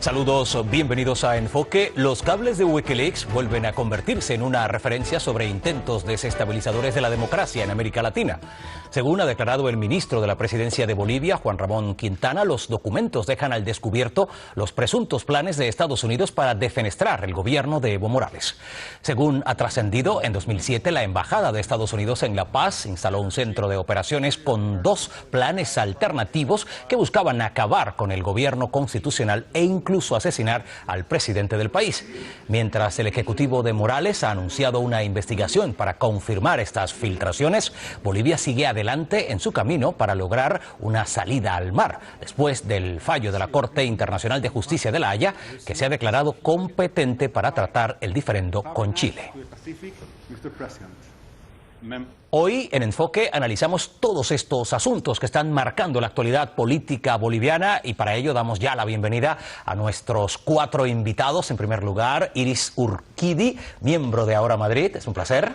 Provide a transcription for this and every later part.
Saludos, bienvenidos a Enfoque. Los cables de Wikileaks vuelven a convertirse en una referencia sobre intentos desestabilizadores de la democracia en América Latina. Según ha declarado el ministro de la Presidencia de Bolivia, Juan Ramón Quintana, los documentos dejan al descubierto los presuntos planes de Estados Unidos para defenestrar el gobierno de Evo Morales. Según ha trascendido, en 2007 la Embajada de Estados Unidos en La Paz instaló un centro de operaciones con 2 planes alternativos que buscaban acabar con el gobierno constitucional e incluso asesinar al presidente del país. Mientras el Ejecutivo de Morales ha anunciado una investigación para confirmar estas filtraciones, Bolivia sigue adelante en su camino para lograr una salida al mar, después del fallo de la Corte Internacional de Justicia de La Haya, que se ha declarado competente para tratar el diferendo con Chile. Hoy en Enfoque analizamos todos estos asuntos que están marcando la actualidad política boliviana y para ello damos ya la bienvenida a nuestros 4 invitados. En primer lugar, Iris Urquidi, miembro de Ahora Madrid. Es un placer.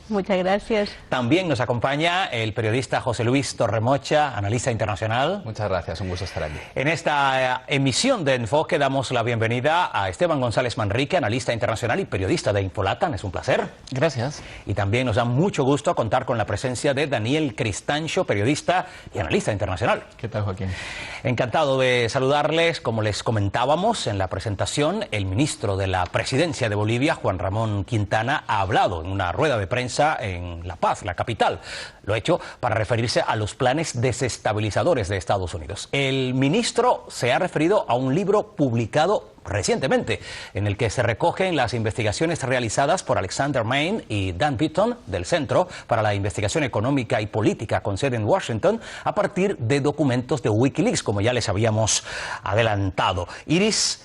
Muchas gracias. También nos acompaña el periodista José Luis Torremocha, analista internacional. Muchas gracias, un gusto estar aquí. En esta emisión de Enfoque damos la bienvenida a Esteban González Manrique, analista internacional y periodista de Infolatan. Es un placer. Gracias. Y también nos da mucho gusto contar con la presencia de Daniel Cristancho, periodista y analista internacional. ¿Qué tal, Joaquín? Encantado de saludarles. Como les comentábamos en la presentación, el ministro de la Presidencia de Bolivia, Juan Ramón Quintana, ha hablado en una rueda de prensa en La Paz, la capital. Lo ha hecho para referirse a los planes desestabilizadores de Estados Unidos. El ministro se ha referido a un libro publicado recientemente, en el que se recogen las investigaciones realizadas por Alexander Main y Dan Beaton del Centro para la Investigación Económica y Política con sede en Washington, a partir de documentos de Wikileaks, como ya les habíamos adelantado. Iris,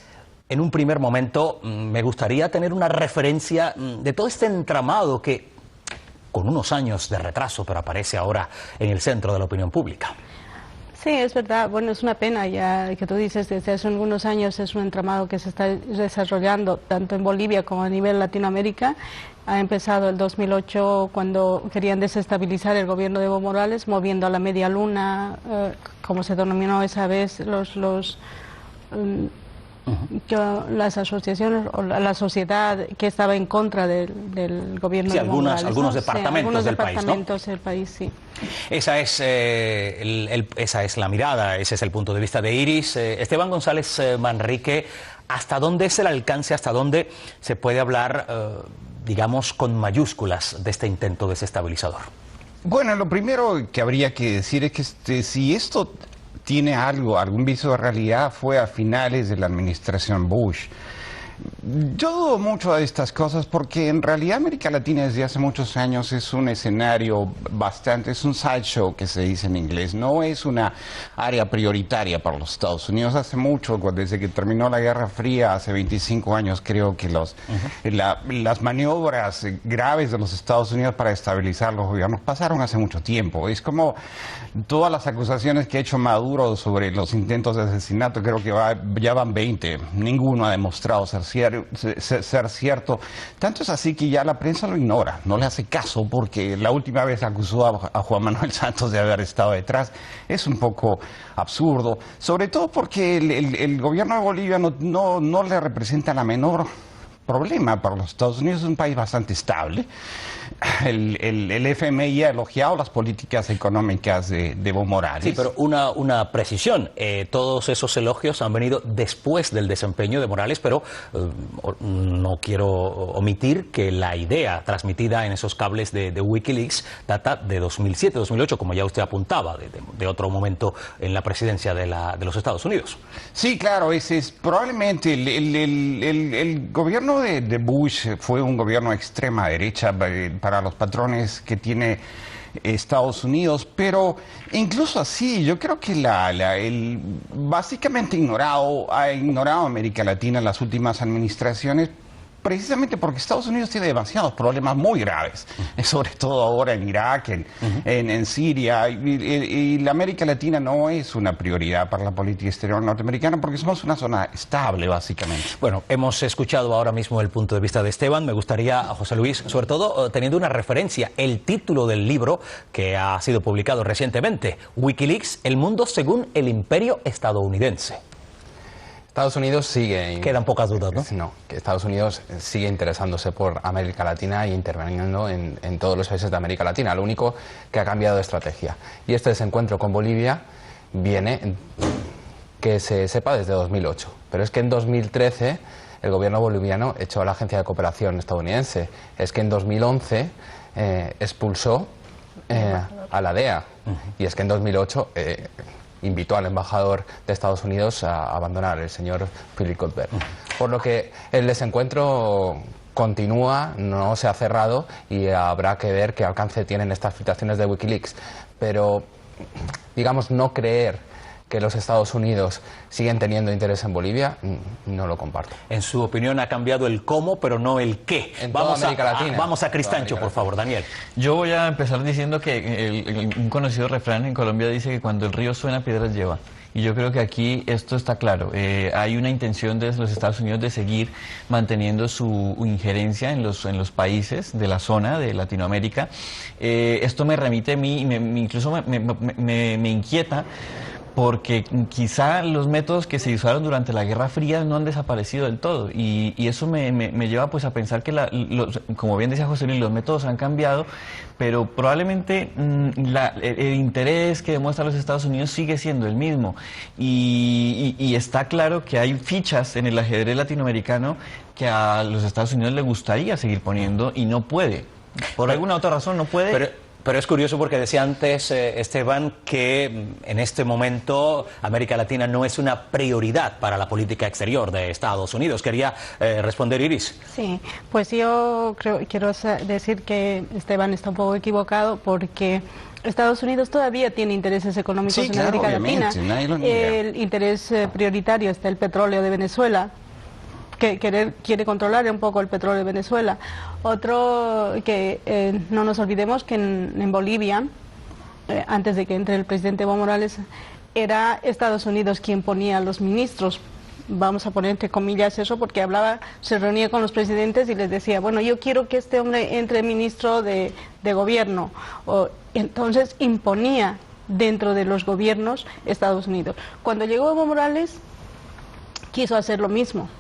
en un primer momento me gustaría tener una referencia de todo este entramado que, con unos años de retraso, pero aparece ahora en el centro de la opinión pública. Sí, es verdad. Bueno, es una pena ya que tú dices, desde hace algunos años es un entramado que se está desarrollando tanto en Bolivia como a nivel Latinoamérica. Ha empezado el 2008 cuando querían desestabilizar el gobierno de Evo Morales, moviendo a la media luna, como se denominó esa vez, las asociaciones o la sociedad que estaba en contra del gobierno de Evo Morales. Algunos departamentos del país, ¿no? Departamentos del país, sí. Esa es la mirada, ese es el punto de vista de Iris. Esteban González Manrique, ¿hasta dónde es el alcance, hasta dónde se puede hablar, digamos, con mayúsculas de este intento desestabilizador? Bueno, lo primero que habría que decir es que si esto tiene algún viso de realidad, fue a finales de la administración Bush. Yo dudo mucho de estas cosas porque en realidad América Latina desde hace muchos años es un escenario es un sideshow que se dice en inglés, no es una área prioritaria para los Estados Unidos. Hace mucho, desde que terminó la Guerra Fría, hace 25 años, creo que las maniobras graves de los Estados Unidos para estabilizar los gobiernos pasaron hace mucho tiempo. Es como todas las acusaciones que ha hecho Maduro sobre los intentos de asesinato, creo que ya van 20, ninguno ha demostrado ser cierto. Tanto es así que ya la prensa lo ignora, no le hace caso, porque la última vez acusó a Juan Manuel Santos de haber estado detrás. Es un poco absurdo, sobre todo porque el gobierno de Bolivia no le representa la menor problema para los Estados Unidos. Es un país bastante estable. El FMI ha elogiado las políticas económicas de Evo Morales. Sí, pero una precisión. Todos esos elogios han venido después del desempeño de Morales, pero no quiero omitir que la idea transmitida en esos cables de Wikileaks data de 2007-2008, como ya usted apuntaba, de otro momento en la presidencia de los Estados Unidos. Sí, claro, ese es probablemente el gobierno de Bush fue un gobierno de extrema derecha para los patrones que tiene Estados Unidos, pero incluso así yo creo que básicamente ha ignorado a América Latina en las últimas administraciones, precisamente porque Estados Unidos tiene demasiados problemas muy graves, sobre todo ahora en Irak, en Siria, y la América Latina no es una prioridad para la política exterior norteamericana porque somos una zona estable, básicamente. Bueno, hemos escuchado ahora mismo el punto de vista de Esteban. Me gustaría, José Luis, sobre todo teniendo una referencia, el título del libro que ha sido publicado recientemente, Wikileaks, el mundo según el imperio estadounidense. Estados Unidos sigue... Quedan pocas dudas, ¿no? No, que Estados Unidos sigue interesándose por América Latina e interviniendo en todos los países de América Latina. Lo único que ha cambiado de estrategia. Y este desencuentro con Bolivia viene, que se sepa, desde 2008. Pero es que en 2013 el gobierno boliviano echó a la Agencia de Cooperación estadounidense. Es que en 2011 expulsó a la DEA. Y es que en 2008... invitó al embajador de Estados Unidos a abandonar, el señor Philip Goldberg. Por lo que el desencuentro continúa, no se ha cerrado y habrá que ver qué alcance tienen estas filtraciones de Wikileaks. Pero, digamos, no creer que los Estados Unidos siguen teniendo interés en Bolivia, no lo comparto. En su opinión ha cambiado el cómo, pero no el qué. En toda América Latina. Vamos a Cristancho, por favor, Daniel. Yo voy a empezar diciendo que un conocido refrán en Colombia dice que cuando el río suena, piedras lleva. Y yo creo que aquí esto está claro. Hay una intención de los Estados Unidos de seguir manteniendo su injerencia en los países de la zona de Latinoamérica. Esto me remite a mí, incluso me inquieta, porque quizá los métodos que se usaron durante la Guerra Fría no han desaparecido del todo, y eso me lleva pues a pensar que, como bien decía José Luis, los métodos han cambiado, pero probablemente el interés que demuestran los Estados Unidos sigue siendo el mismo, y está claro que hay fichas en el ajedrez latinoamericano que a los Estados Unidos le gustaría seguir poniendo y no puede, por alguna otra razón no puede. Pero es curioso porque decía antes, Esteban, que en este momento América Latina no es una prioridad para la política exterior de Estados Unidos. Quería responder Iris. Sí, pues yo quiero decir que Esteban está un poco equivocado porque Estados Unidos todavía tiene intereses económicos en América Latina. El interés prioritario está el petróleo de Venezuela, que quiere controlar un poco el petróleo de Venezuela. Otro, que no nos olvidemos que en Bolivia, antes de que entre el presidente Evo Morales, era Estados Unidos quien ponía a los ministros. Vamos a poner entre comillas eso, porque se reunía con los presidentes y les decía, bueno, yo quiero que este hombre entre ministro de gobierno. Entonces imponía dentro de los gobiernos Estados Unidos. Cuando llegó Evo Morales, quiso hacer lo mismo.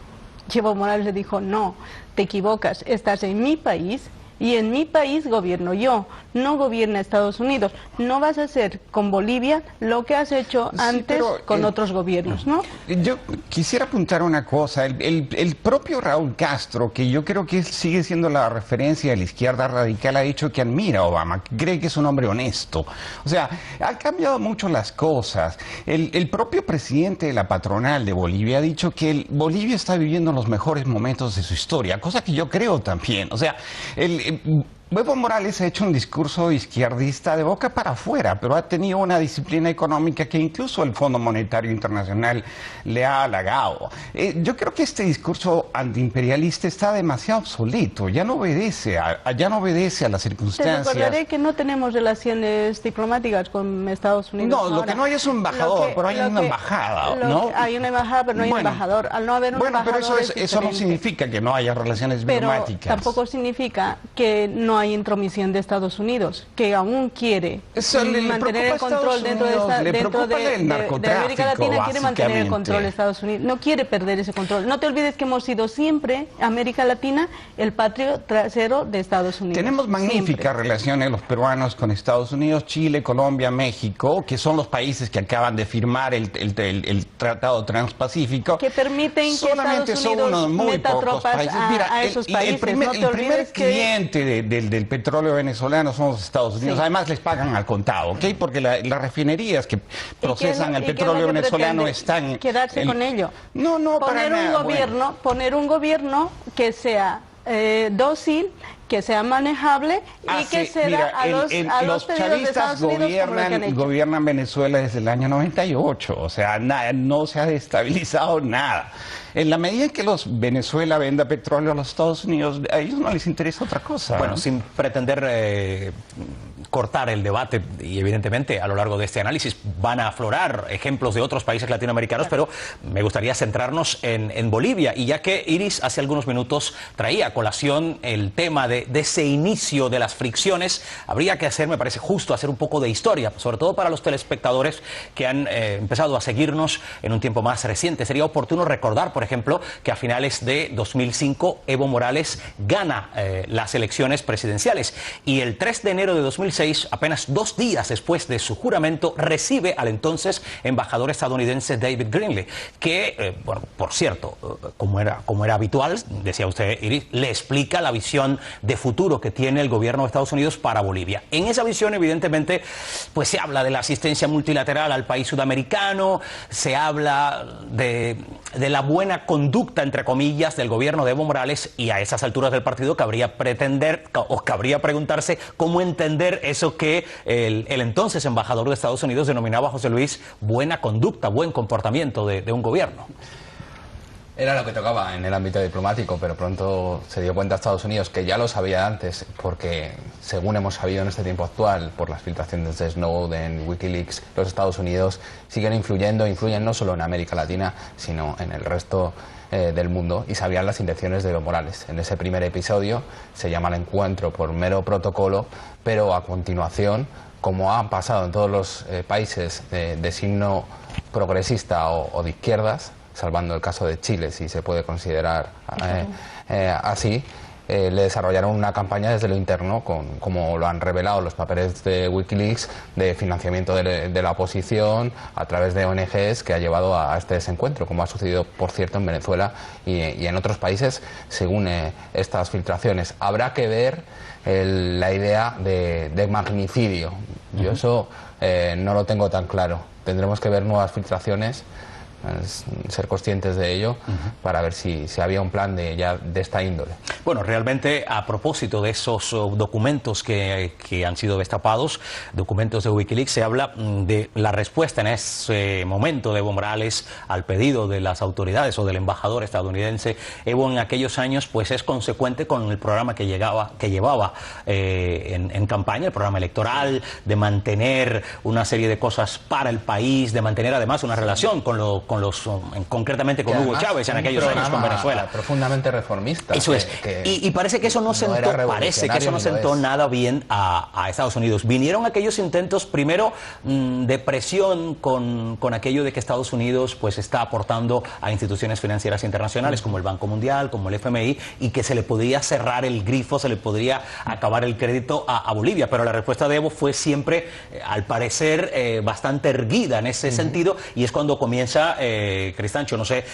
Evo Morales le dijo, no, te equivocas, estás en mi país y en mi país gobierno yo, no gobierna Estados Unidos. No vas a hacer con Bolivia lo que has hecho antes con otros gobiernos, ¿no? Yo quisiera apuntar una cosa. El propio Raúl Castro, que yo creo que sigue siendo la referencia de la izquierda radical, ha dicho que admira a Obama, que cree que es un hombre honesto. O sea, ha cambiado mucho las cosas. El propio presidente de la patronal de Bolivia ha dicho que Bolivia está viviendo los mejores momentos de su historia, cosa que yo creo también. O sea, Evo Morales ha hecho un discurso izquierdista de boca para afuera, pero ha tenido una disciplina económica que incluso el Fondo Monetario Internacional le ha halagado. Yo creo que este discurso antiimperialista está demasiado obsoleto, ya no obedece a las circunstancias. Te recordaré que no tenemos relaciones diplomáticas con Estados Unidos. No, lo que no hay es un embajador, pero hay una embajada, ¿no? Hay una embajada, pero no hay un embajador. Al no haber un embajador, pero eso no significa que no haya relaciones diplomáticas. Pero tampoco significa que no hay intromisión de Estados Unidos, que aún quiere mantener el control dentro de América Latina, quiere mantener el control de Estados Unidos, no quiere perder ese control. No te olvides que hemos sido siempre, América Latina, el patio trasero de Estados Unidos. Tenemos magníficas relaciones los peruanos con Estados Unidos, Chile, Colombia, México, que son los países que acaban de firmar el Tratado Transpacífico. Que permiten que Estados Unidos meta tropas a esos países. El primer cliente del petróleo venezolano son los Estados Unidos. Sí. Además les pagan al contado, ¿ok? Porque las refinerías que procesan el petróleo venezolano están... ¿Quedarse con ello? No, poner para nada. Poner un gobierno que sea dócil, que sea manejable y que ceda a los pedidos de Estados Unidos como lo que han hecho. Gobiernan Venezuela desde el año 98, o sea, no se ha destabilizado nada. En la medida en que Venezuela venda petróleo a los Estados Unidos, a ellos no les interesa otra cosa. Bueno, sin pretender cortar el debate, y evidentemente a lo largo de este análisis van a aflorar ejemplos de otros países latinoamericanos, pero me gustaría centrarnos en Bolivia. Y ya que Iris hace algunos minutos traía a colación el tema de de ese inicio de las fricciones, habría que hacer, me parece justo, hacer un poco de historia, sobre todo para los telespectadores que han empezado a seguirnos en un tiempo más reciente. Sería oportuno recordar, por ejemplo, que a finales de 2005 Evo Morales gana las elecciones presidenciales y el 3 de enero de 2006, apenas 2 días después de su juramento, recibe al entonces embajador estadounidense David Greenlee, que, bueno, por cierto, como era habitual, decía usted, Iris, le explica la visión de futuro que tiene el gobierno de Estados Unidos para Bolivia. En esa visión, evidentemente, pues se habla de la asistencia multilateral al país sudamericano, se habla de la buena conducta, entre comillas, del gobierno de Evo Morales, y a esas alturas del partido cabría preguntarse cómo entender eso que el entonces embajador de Estados Unidos denominaba a José Luis buena conducta, buen comportamiento de un gobierno. Era lo que tocaba en el ámbito diplomático, pero pronto se dio cuenta Estados Unidos, que ya lo sabía antes, porque según hemos sabido en este tiempo actual, por las filtraciones de Snowden, Wikileaks, los Estados Unidos siguen influyen no solo en América Latina, sino en el resto del mundo, y sabían las intenciones de Evo Morales. En ese primer episodio se llama el encuentro por mero protocolo, pero a continuación, como ha pasado en todos los países de signo progresista o de izquierdas, salvando el caso de Chile, si se puede considerar así, le desarrollaron una campaña desde lo interno, como lo han revelado los papeles de Wikileaks, de financiamiento de la oposición a través de ONGs, que ha llevado a este desencuentro, como ha sucedido, por cierto, en Venezuela y en otros países, según estas filtraciones. Habrá que ver la idea de magnicidio. Yo eso no lo tengo tan claro. Tendremos que ver nuevas filtraciones, ser conscientes de ello, para ver si había un plan de esta índole. Bueno, realmente, a propósito de esos documentos que han sido destapados, documentos de Wikileaks, se habla de la respuesta en ese momento de Evo Morales al pedido de las autoridades o del embajador estadounidense. Evo en aquellos años pues es consecuente con el programa que llevaba en campaña, el programa electoral, de mantener una serie de cosas para el país, de mantener además una relación concretamente con Hugo Chávez en aquellos años con Venezuela. Profundamente reformista. Eso es. Y parece que eso no sentó nada bien a Estados Unidos. Vinieron aquellos intentos, primero, de presión con aquello de que Estados Unidos pues está aportando a instituciones financieras internacionales como el Banco Mundial, como el FMI, y que se le podría cerrar el grifo, se le podría acabar el crédito a Bolivia. Pero la respuesta de Evo fue siempre, al parecer, bastante erguida en ese sentido, y es cuando comienza Cristancho, no sé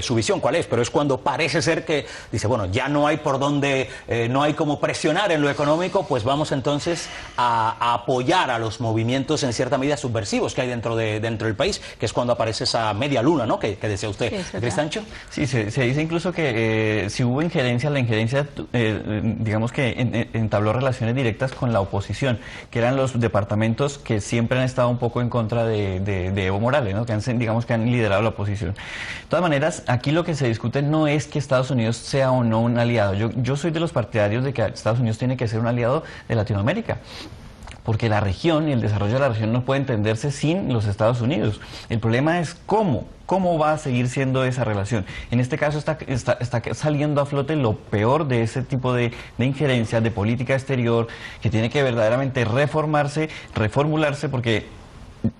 su visión cuál es, pero es cuando parece ser que dice, bueno, ya no hay por dónde, no hay como presionar en lo económico, pues vamos entonces a apoyar a los movimientos en cierta medida subversivos que hay dentro del país, que es cuando aparece esa media luna, ¿no?, que decía usted, sí, Cristancho. Sí, se dice incluso que si hubo injerencia, la injerencia, digamos que entabló relaciones directas con la oposición, que eran los departamentos que siempre han estado un poco en contra de Evo Morales, ¿no?, que han liderado la oposición. De todas maneras, aquí lo que se discute no es que Estados Unidos sea o no un aliado. Yo soy de los partidarios de que Estados Unidos tiene que ser un aliado de Latinoamérica, porque la región y el desarrollo de la región no puede entenderse sin los Estados Unidos. El problema es cómo va a seguir siendo esa relación. En este caso está saliendo a flote lo peor de ese tipo de injerencia, de política exterior, que tiene que verdaderamente reformularse, porque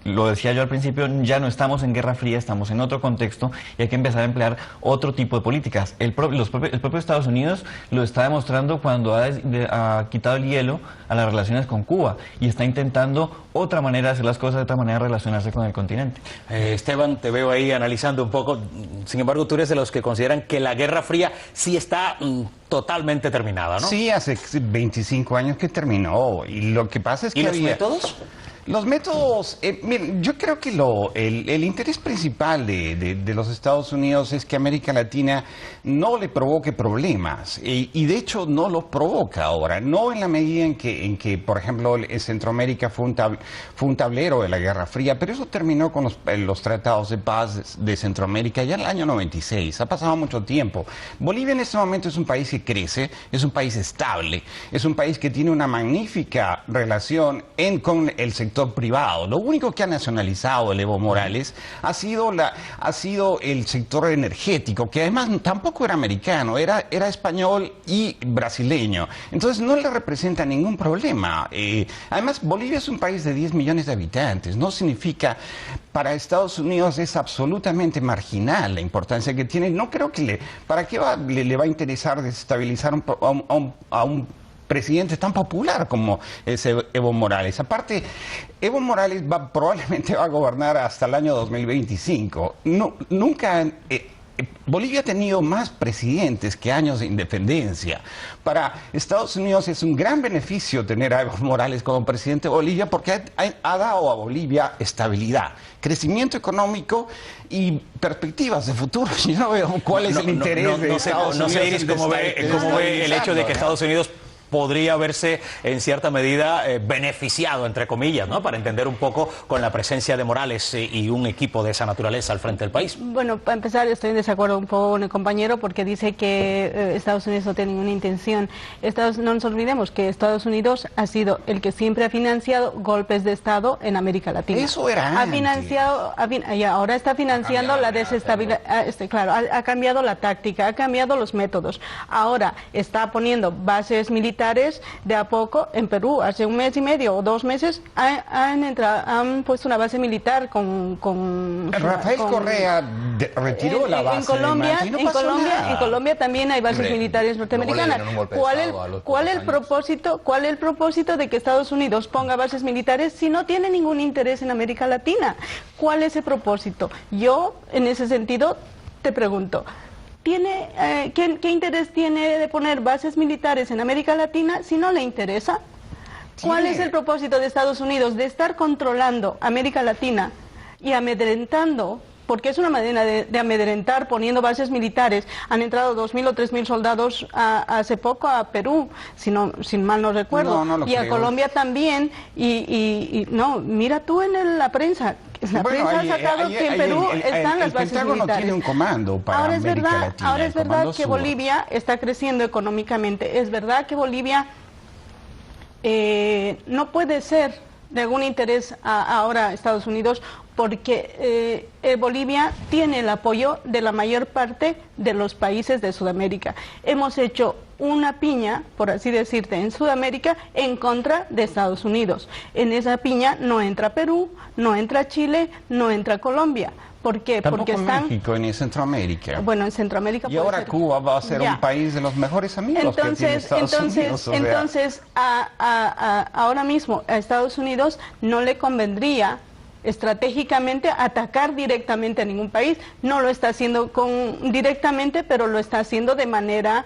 lo decía yo al principio, ya no estamos en Guerra Fría, estamos en otro contexto y hay que empezar a emplear otro tipo de políticas. El propio Estados Unidos lo está demostrando cuando ha quitado el hielo a las relaciones con Cuba y está intentando otra manera de hacer las cosas, de otra manera de relacionarse con el continente. Esteban, te veo ahí analizando un poco. Sin embargo, tú eres de los que consideran que la Guerra Fría sí está totalmente terminada, ¿no? Sí, hace 25 años que terminó. Y lo que pasa es que ¿Y los métodos? Los métodos, miren, yo creo que el interés principal de los Estados Unidos es que América Latina no le provoque problemas, y de hecho no los provoca ahora, no en la medida en que por ejemplo, Centroamérica fue un tablero de la Guerra Fría, pero eso terminó con los tratados de paz de Centroamérica ya en el año 96, ha pasado mucho tiempo. Bolivia en este momento es un país que crece, es un país estable, es un país que tiene una magnífica relación con el sector sector privado. Lo único que ha nacionalizado el Evo Morales ha sido el sector energético, que además tampoco era americano, era español y brasileño. Entonces no le representa ningún problema. Además, Bolivia es un país de 10 millones de habitantes. No significa, para Estados Unidos es absolutamente marginal la importancia que tiene. No creo que ¿para qué le va a interesar desestabilizar a un presidente tan popular como es Evo Morales? Aparte, Evo Morales probablemente va a gobernar hasta el año 2025. Bolivia ha tenido más presidentes que años de independencia. Para Estados Unidos es un gran beneficio tener a Evo Morales como presidente de Bolivia, porque ha dado a Bolivia estabilidad, crecimiento económico y perspectivas de futuro. Yo no veo cuál es el interés de Estados Unidos. No sé, Iris, cómo ve el hecho de que Estados Unidos podría verse en cierta medida beneficiado, entre comillas, ¿no? Para entender un poco con la presencia de Morales y un equipo de esa naturaleza al frente del país. Bueno, para empezar, estoy en desacuerdo un poco con el compañero porque dice que Estados Unidos no tiene ninguna intención. No nos olvidemos que Estados Unidos ha sido el que siempre ha financiado golpes de Estado en América Latina. Eso era antes. Y ahora está financiando la desestabilización. Claro, ha cambiado la táctica, ha cambiado los métodos. Ahora está poniendo bases militares de a poco en Perú. Hace un mes y medio o 2 meses han puesto una base militar con Rafael Correa retiró la base. En Colombia también hay bases militares norteamericanas. ¿Cuál es el propósito de que Estados Unidos ponga bases militares si no tiene ningún interés en América Latina? ¿Cuál es el propósito? Yo, en ese sentido, te pregunto, ¿qué interés tiene de poner bases militares en América Latina si no le interesa? ¿Cuál es el propósito de Estados Unidos de estar controlando América Latina y amedrentando? Porque es una manera de amedrentar poniendo bases militares. Han entrado 2.000 o 3.000 soldados hace poco a Perú, sin mal no recuerdo, y a Colombia también. No, mira tú en la prensa. La prensa ha sacado que en Perú están las bases militares. El Pentágono tiene un comando para América Latina. Ahora es verdad que Bolivia está creciendo económicamente. Es verdad que Bolivia no puede ser de algún interés ahora a Estados Unidos, porque Bolivia tiene el apoyo de la mayor parte de los países de Sudamérica. Hemos hecho una piña, por así decirte, en Sudamérica en contra de Estados Unidos. En esa piña no entra Perú, no entra Chile, no entra Colombia. ¿Por qué? Tampoco porque están México en Centroamérica. Bueno, en Centroamérica y ahora Cuba va a ser un país de los mejores amigos que tiene Estados Unidos. Entonces, ahora mismo a Estados Unidos no le convendría estratégicamente atacar directamente a ningún país. No lo está haciendo directamente, pero lo está haciendo de manera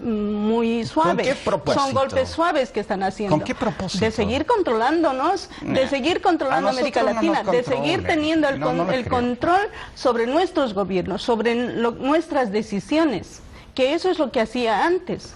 muy suave. ¿Con qué propósito? Son golpes suaves que están haciendo. ¿Con qué propósito? De seguir controlándonos, de seguir controlando América Latina, de seguir teniendo el control sobre nuestros gobiernos, sobre nuestras decisiones, que eso es lo que hacía antes.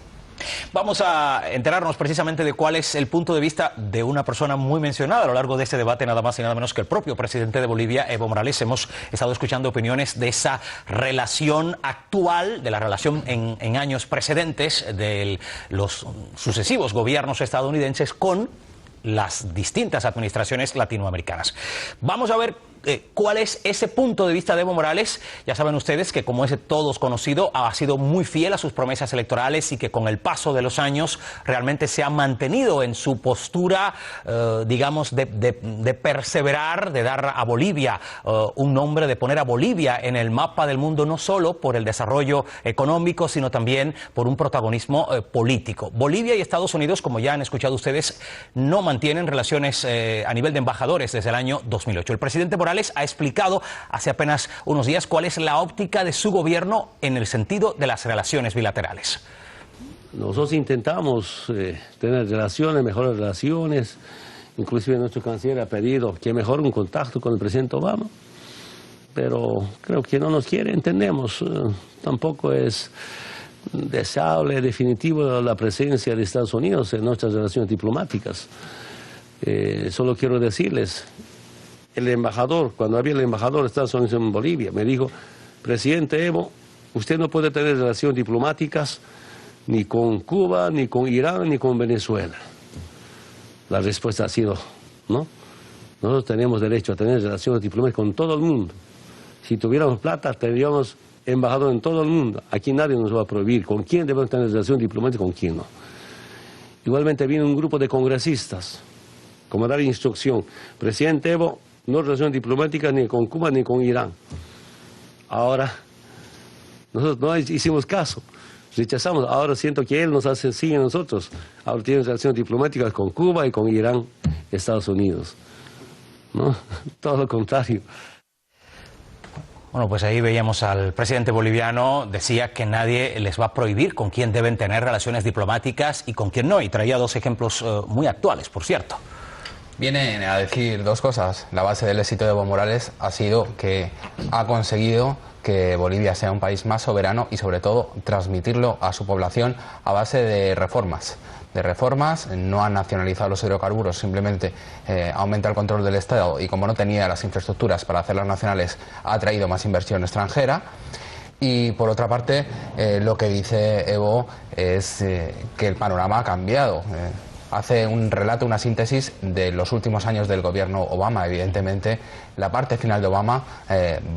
Vamos a enterarnos precisamente de cuál es el punto de vista de una persona muy mencionada a lo largo de este debate, nada más y nada menos que el propio presidente de Bolivia, Evo Morales. Hemos estado escuchando opiniones de esa relación actual, de la relación en años precedentes de los sucesivos gobiernos estadounidenses con las distintas administraciones latinoamericanas. Vamos a ver cuál es ese punto de vista de Evo Morales. Ya saben ustedes que, como es de todos conocido, ha sido muy fiel a sus promesas electorales y que con el paso de los años realmente se ha mantenido en su postura, digamos, de perseverar, de dar a Bolivia un nombre, de poner a Bolivia en el mapa del mundo, no solo por el desarrollo económico, sino también por un protagonismo político. Bolivia y Estados Unidos, como ya han escuchado ustedes, no mantienen relaciones a nivel de embajadores desde el año 2008. El presidente Morales ha explicado hace apenas unos días cuál es la óptica de su gobierno en el sentido de las relaciones bilaterales. Nosotros intentamos tener mejores relaciones, inclusive nuestro canciller ha pedido que mejore un contacto con el presidente Obama, pero creo que no nos quiere, entendemos, tampoco es deseable, definitivo la presencia de Estados Unidos en nuestras relaciones diplomáticas. Solo quiero decirles, el embajador, cuando había el embajador de Estados Unidos en Bolivia, me dijo: presidente Evo, usted no puede tener relaciones diplomáticas ni con Cuba, ni con Irán, ni con Venezuela. La respuesta ha sido, ¿no? Nosotros tenemos derecho a tener relaciones diplomáticas con todo el mundo. Si tuviéramos plata, tendríamos embajador en todo el mundo. Aquí nadie nos va a prohibir con quién debemos tener relaciones diplomáticas y con quién no. Igualmente viene un grupo de congresistas, como dar instrucción. Presidente Evo, no relaciones diplomáticas ni con Cuba ni con Irán. Ahora, nosotros no hicimos caso, rechazamos. Ahora siento que él nos hace sí a nosotros. Ahora tiene relaciones diplomáticas con Cuba y con Irán, Estados Unidos. ¿No? Todo lo contrario. Bueno, pues ahí veíamos al presidente boliviano, decía que nadie les va a prohibir con quién deben tener relaciones diplomáticas y con quién no, y traía dos ejemplos muy actuales, por cierto. Vienen a decir dos cosas. La base del éxito de Evo Morales ha sido que ha conseguido que Bolivia sea un país más soberano y sobre todo transmitirlo a su población a base de reformas. No han nacionalizado los hidrocarburos, simplemente aumenta el control del Estado y como no tenía las infraestructuras para hacerlas nacionales ha atraído más inversión extranjera. Y por otra parte, lo que dice Evo es que el panorama ha cambiado. Hace un relato, una síntesis de los últimos años del gobierno Obama. Evidentemente, la parte final de Obama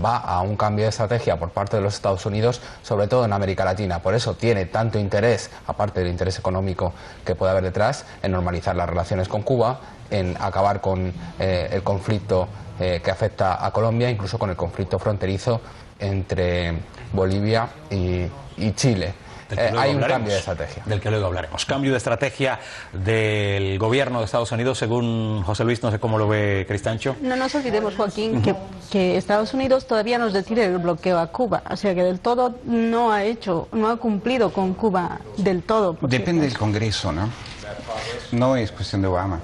va a un cambio de estrategia por parte de los Estados Unidos, sobre todo en América Latina. Por eso tiene tanto interés, aparte del interés económico que puede haber detrás, en normalizar las relaciones con Cuba, en acabar con el conflicto que afecta a Colombia, incluso con el conflicto fronterizo entre Bolivia y Chile. Hay un cambio de estrategia. Del que luego hablaremos. Cambio de estrategia del gobierno de Estados Unidos, según José Luis, no sé cómo lo ve Cristancho. No nos olvidemos, Joaquín, que Estados Unidos todavía nos retira el bloqueo a Cuba. O sea que del todo no ha cumplido con Cuba del todo. Depende del Congreso, ¿no? No es cuestión de Obama.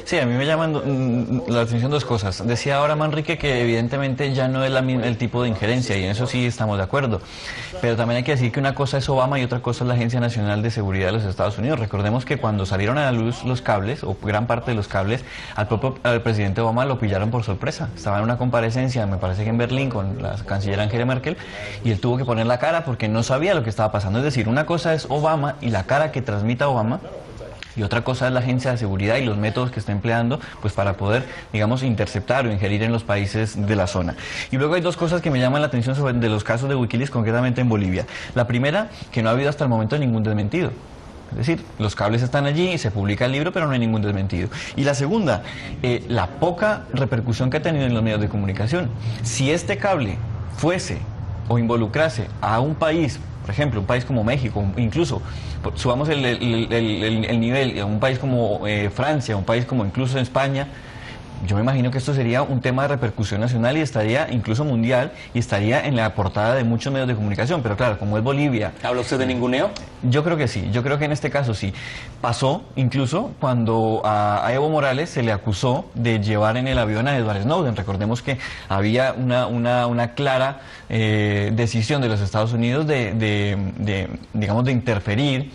Sí, a mí me llaman la atención dos cosas. Decía ahora Manrique que evidentemente ya no es el tipo de injerencia, y en eso sí estamos de acuerdo. Pero también hay que decir que una cosa es Obama y otra cosa es la Agencia Nacional de Seguridad de los Estados Unidos. Recordemos que cuando salieron a la luz los cables, o gran parte de los cables, al presidente Obama lo pillaron por sorpresa. Estaba en una comparecencia, me parece que en Berlín, con la canciller Angela Merkel, y él tuvo que poner la cara porque no sabía lo que estaba pasando. Es decir, una cosa es Obama y la cara que transmita Obama, y otra cosa es la agencia de seguridad y los métodos que está empleando pues para poder, digamos, interceptar o ingerir en los países de la zona. Y luego hay dos cosas que me llaman la atención de los casos de Wikileaks, concretamente en Bolivia. La primera, que no ha habido hasta el momento ningún desmentido. Es decir, los cables están allí, se publica el libro, pero no hay ningún desmentido. Y la segunda, la poca repercusión que ha tenido en los medios de comunicación. Si este cable fuese o involucrase a un país, por ejemplo, un país como México, incluso subamos el nivel a un país como Francia, un país como incluso España, yo me imagino que esto sería un tema de repercusión nacional y estaría incluso mundial y estaría en la portada de muchos medios de comunicación. Pero claro, como es Bolivia... ¿Habla usted de ninguneo? Yo creo que sí, yo creo que en este caso sí. Pasó incluso cuando a Evo Morales se le acusó de llevar en el avión a Edward Snowden. Recordemos que había una clara decisión de los Estados Unidos digamos, de interferir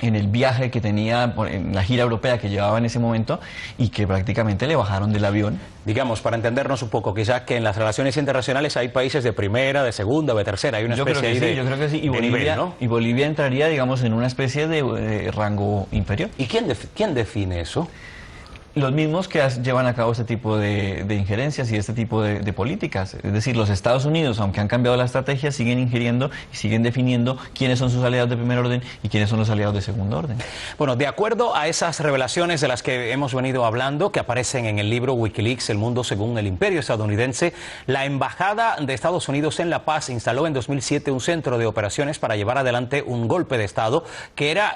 en el viaje que tenía, en la gira europea que llevaba en ese momento, y que prácticamente le bajaron del avión. Digamos, para entendernos un poco, quizás que en las relaciones internacionales hay países de primera, de segunda o de tercera, hay una especie ahí de... Yo creo que sí, y Bolivia, nivel, ¿no? Y Bolivia entraría, digamos, en una especie de rango inferior. ¿Y quién define eso? Los mismos que llevan a cabo este tipo de injerencias y este tipo de políticas. Es decir, los Estados Unidos, aunque han cambiado la estrategia, siguen ingiriendo y siguen definiendo quiénes son sus aliados de primer orden y quiénes son los aliados de segundo orden. Bueno, de acuerdo a esas revelaciones de las que hemos venido hablando, que aparecen en el libro Wikileaks, El Mundo según el Imperio Estadounidense, la Embajada de Estados Unidos en La Paz instaló en 2007 un centro de operaciones para llevar adelante un golpe de Estado que era,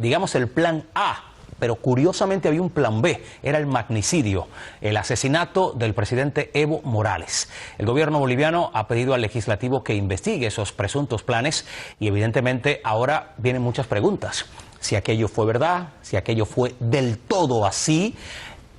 digamos, el plan A. Pero curiosamente había un plan B, era el magnicidio, el asesinato del presidente Evo Morales. El gobierno boliviano ha pedido al legislativo que investigue esos presuntos planes y evidentemente ahora vienen muchas preguntas. Si aquello fue verdad, si aquello fue del todo así,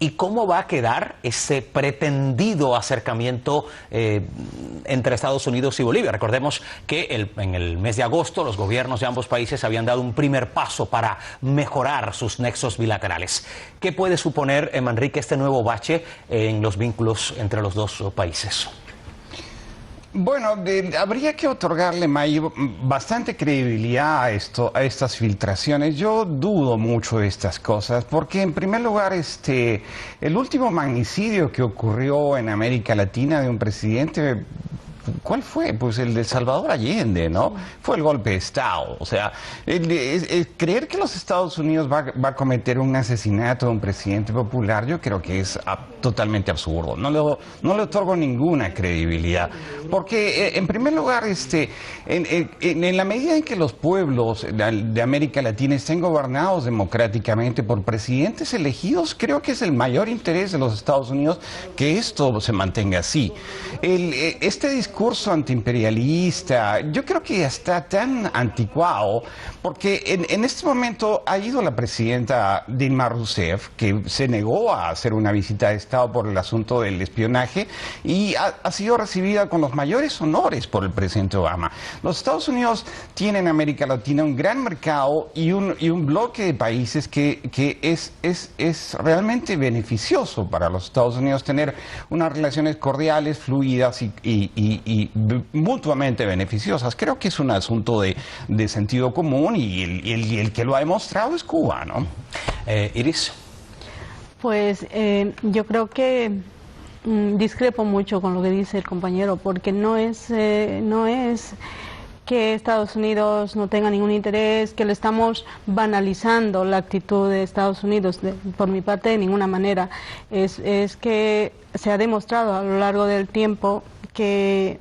¿y cómo va a quedar ese pretendido acercamiento entre Estados Unidos y Bolivia? Recordemos que en el mes de agosto los gobiernos de ambos países habían dado un primer paso para mejorar sus nexos bilaterales. ¿Qué puede suponer, Manrique, este nuevo bache en los vínculos entre los dos países? Bueno, habría que otorgarle, Mayo, bastante credibilidad a estas filtraciones. Yo dudo mucho de estas cosas, porque en primer lugar, el último magnicidio que ocurrió en América Latina de un presidente, ¿cuál fue? Pues el de Salvador Allende, ¿no? Fue el golpe de Estado. O sea, creer que los Estados Unidos va a cometer un asesinato de un presidente popular, yo creo que es totalmente absurdo. No le otorgo ninguna credibilidad. Porque, en primer lugar, en la medida en que los pueblos de América Latina estén gobernados democráticamente por presidentes elegidos, creo que es el mayor interés de los Estados Unidos que esto se mantenga así. Este discurso antiimperialista, yo creo que ya está tan anticuado, porque en este momento ha ido la presidenta Dilma Rousseff, que se negó a hacer una visita de Estado por el asunto del espionaje, y ha sido recibida con los mayores honores por el presidente Obama. Los Estados Unidos tienen en América Latina un gran mercado y un bloque de países que es realmente beneficioso para los Estados Unidos tener unas relaciones cordiales, fluidas y mutuamente beneficiosas. Creo que es un asunto de sentido común y el que lo ha demostrado es Cuba, ¿no? Iris. Pues yo creo que discrepo mucho con lo que dice el compañero, porque no es que Estados Unidos no tenga ningún interés, que le estamos banalizando la actitud de Estados Unidos, por mi parte de ninguna manera. Es que se ha demostrado a lo largo del tiempo que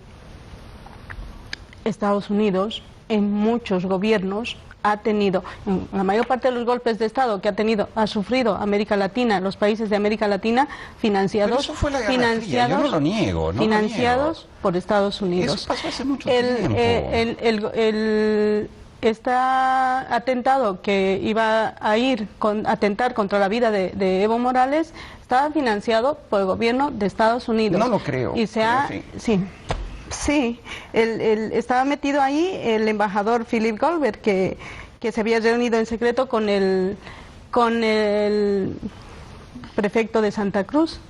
Estados Unidos en muchos gobiernos ha tenido, en la mayor parte de los golpes de Estado que ha sufrido América Latina, los países de América Latina, financiados, pero eso fue la Guerra Fría, yo no lo niego, financiados por Estados Unidos. Eso pasó hace mucho tiempo. Este atentado que iba a atentar contra la vida de Evo Morales estaba financiado por el gobierno de Estados Unidos. No lo creo. Y Sí, estaba metido ahí el embajador Philip Goldberg, que se había reunido en secreto con el prefecto de Santa Cruz.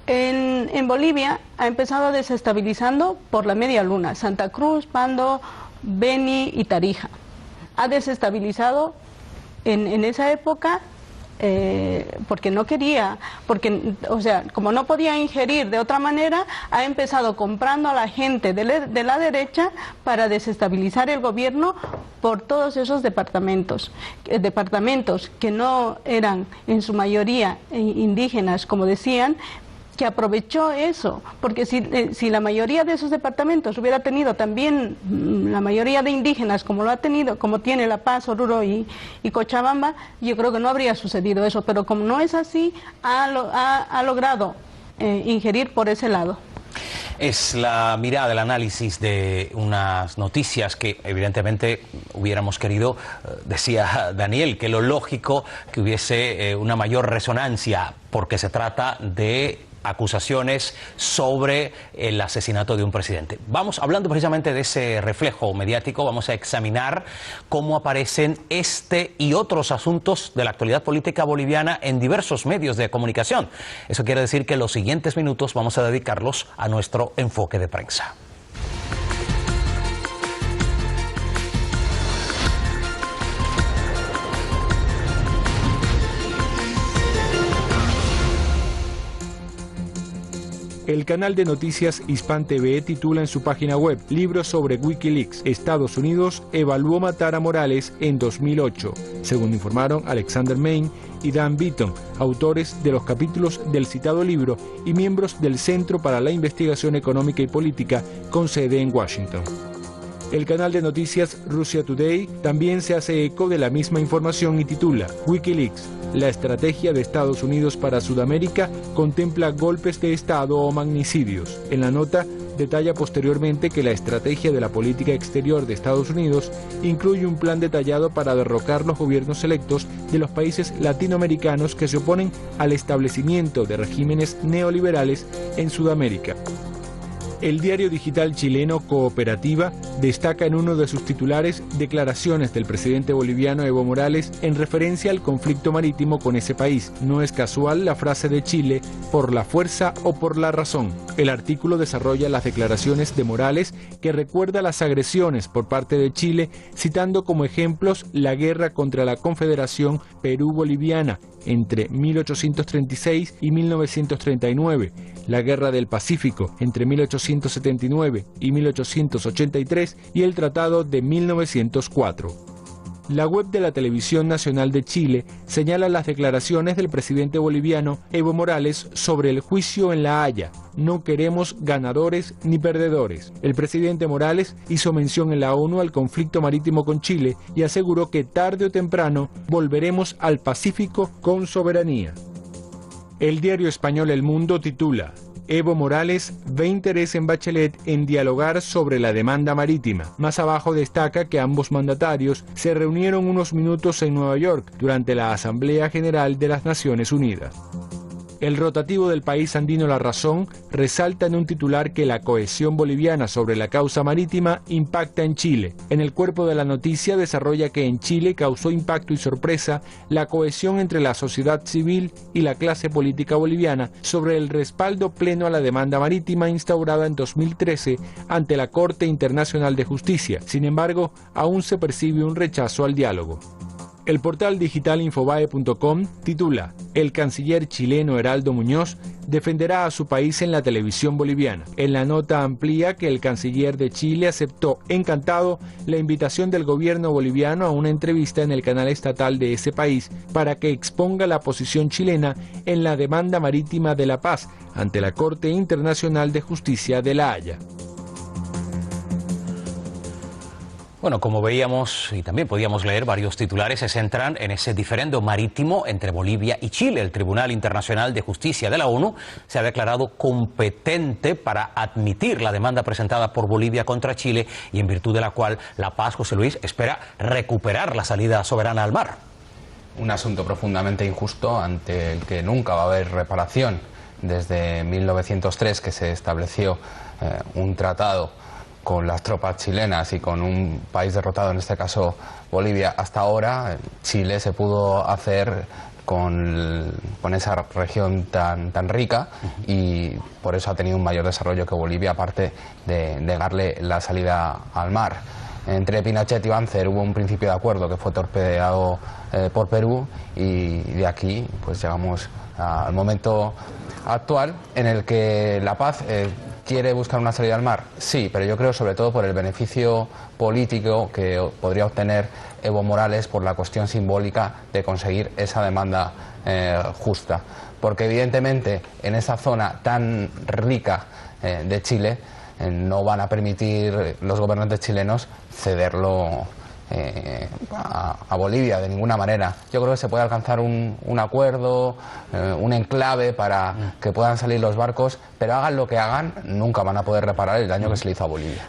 En Bolivia ha empezado desestabilizando por la media luna, Santa Cruz, Pando, Beni y Tarija. Ha desestabilizado en esa época porque no quería, o sea, como no podía ingerir de otra manera, ha empezado comprando a la gente de la derecha para desestabilizar el gobierno por todos esos departamentos que no eran en su mayoría indígenas, como decían, que aprovechó eso, porque si la mayoría de esos departamentos hubiera tenido también la mayoría de indígenas como lo ha tenido, como tiene La Paz, Oruro y Cochabamba, yo creo que no habría sucedido eso, pero como no es así, ha logrado ingerir por ese lado. Es la mirada, el análisis de unas noticias que evidentemente hubiéramos querido, decía Daniel, que lo lógico que hubiese una mayor resonancia, porque se trata de acusaciones sobre el asesinato de un presidente. Vamos, hablando precisamente de ese reflejo mediático, vamos a examinar cómo aparecen este y otros asuntos de la actualidad política boliviana en diversos medios de comunicación. Eso quiere decir que los siguientes minutos vamos a dedicarlos a nuestro enfoque de prensa. El canal de noticias Hispan TV titula en su página web: Libros sobre Wikileaks. Estados Unidos evaluó matar a Morales en 2008, según informaron Alexander Main y Dan Beaton, autores de los capítulos del citado libro y miembros del Centro para la Investigación Económica y Política con sede en Washington. El canal de noticias Russia Today también se hace eco de la misma información y titula: Wikileaks, la estrategia de Estados Unidos para Sudamérica contempla golpes de Estado o magnicidios. En la nota detalla posteriormente que la estrategia de la política exterior de Estados Unidos incluye un plan detallado para derrocar los gobiernos electos de los países latinoamericanos que se oponen al establecimiento de regímenes neoliberales en Sudamérica. El diario digital chileno Cooperativa destaca en uno de sus titulares declaraciones del presidente boliviano Evo Morales en referencia al conflicto marítimo con ese país. No es casual la frase de Chile, por la fuerza o por la razón. El artículo desarrolla las declaraciones de Morales, que recuerda las agresiones por parte de Chile, citando como ejemplos la guerra contra la Confederación Perú-Boliviana entre 1836 y 1939, la Guerra del Pacífico entre 1879 y 1883 y el Tratado de 1904. La web de la Televisión Nacional de Chile señala las declaraciones del presidente boliviano Evo Morales sobre el juicio en La Haya. No queremos ganadores ni perdedores. El presidente Morales hizo mención en la ONU al conflicto marítimo con Chile y aseguró que tarde o temprano volveremos al Pacífico con soberanía. El diario español El Mundo titula: Evo Morales ve interés en Bachelet en dialogar sobre la demanda marítima. Más abajo destaca que ambos mandatarios se reunieron unos minutos en Nueva York durante la Asamblea General de las Naciones Unidas. El rotativo del país andino La Razón resalta en un titular que la cohesión boliviana sobre la causa marítima impacta en Chile. En el cuerpo de la noticia desarrolla que en Chile causó impacto y sorpresa la cohesión entre la sociedad civil y la clase política boliviana sobre el respaldo pleno a la demanda marítima instaurada en 2013 ante la Corte Internacional de Justicia. Sin embargo, aún se percibe un rechazo al diálogo. El portal digital Infobae.com titula: El canciller chileno Heraldo Muñoz defenderá a su país en la televisión boliviana. En la nota amplía que el canciller de Chile aceptó encantado la invitación del gobierno boliviano a una entrevista en el canal estatal de ese país para que exponga la posición chilena en la demanda marítima de La Paz ante la Corte Internacional de Justicia de La Haya. Bueno, como veíamos y también podíamos leer, varios titulares se centran en ese diferendo marítimo entre Bolivia y Chile. El Tribunal Internacional de Justicia de la ONU se ha declarado competente para admitir la demanda presentada por Bolivia contra Chile y en virtud de la cual La Paz, José Luis, espera recuperar la salida soberana al mar. Un asunto profundamente injusto ante el que nunca va a haber reparación. Desde 1903 que se estableció un tratado con las tropas chilenas y con un país derrotado, en este caso Bolivia, hasta ahora Chile se pudo hacer con esa región tan rica y por eso ha tenido un mayor desarrollo que Bolivia, aparte de negarle la salida al mar. Entre Pinochet y Banzer hubo un principio de acuerdo que fue torpedeado por Perú y de aquí pues llegamos al momento actual en el que La Paz ¿quiere buscar una salida al mar? Sí, pero yo creo sobre todo por el beneficio político que podría obtener Evo Morales por la cuestión simbólica de conseguir esa demanda justa. Porque evidentemente en esa zona tan rica de Chile no van a permitir los gobernantes chilenos cederlo a Bolivia de ninguna manera. Yo creo que se puede alcanzar un acuerdo, un enclave para que puedan salir los barcos, pero hagan lo que hagan, nunca van a poder reparar el daño que se le hizo a Bolivia.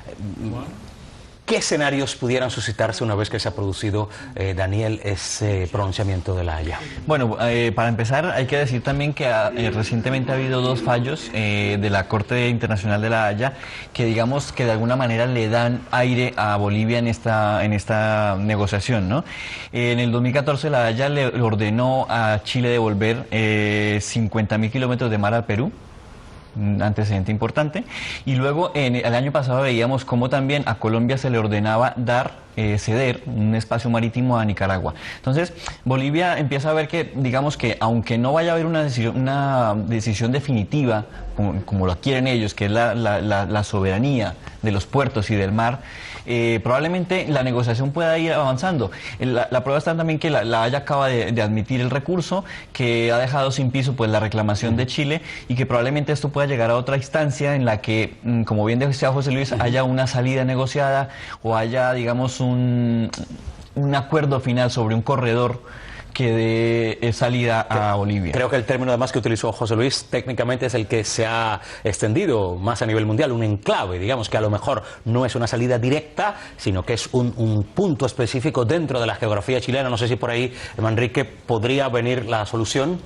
¿Qué escenarios pudieran suscitarse una vez que se ha producido, Daniel, ese pronunciamiento de La Haya? Bueno, para empezar hay que decir también que recientemente ha habido dos fallos de la Corte Internacional de La Haya que digamos que de alguna manera le dan aire a Bolivia en esta negociación, ¿no? En el 2014 La Haya le ordenó a Chile devolver 50.000 kilómetros de mar al Perú, un antecedente importante, y luego el año pasado veíamos cómo también a Colombia se le ordenaba ceder un espacio marítimo a Nicaragua. Entonces Bolivia empieza a ver que, digamos que aunque no vaya a haber una decisión definitiva como lo quieren ellos, que es la soberanía de los puertos y del mar, probablemente la negociación pueda ir avanzando. La prueba está también que la Haya acaba de admitir el recurso, que ha dejado sin piso pues la reclamación de Chile y que probablemente esto pueda llegar a otra instancia en la que, como bien decía José Luis, haya una salida negociada o haya, digamos, un acuerdo final sobre un corredor que dé salida a Bolivia. Creo que el término además que utilizó José Luis técnicamente es el que se ha extendido más a nivel mundial, un enclave, digamos que a lo mejor no es una salida directa, sino que es un punto específico dentro de la geografía chilena. No sé si por ahí, Manrique, podría venir la solución.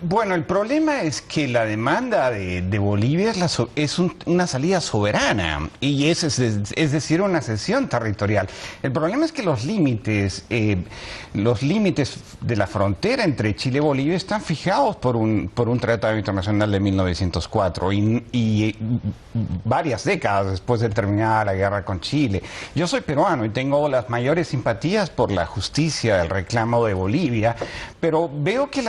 Bueno, el problema es que la demanda de Bolivia es una salida soberana, y es decir, una cesión territorial. El problema es que los límites de la frontera entre Chile y Bolivia están fijados por un tratado internacional de 1904 y varias décadas después de terminar la guerra con Chile. Yo soy peruano y tengo las mayores simpatías por la justicia, el reclamo de Bolivia, pero veo que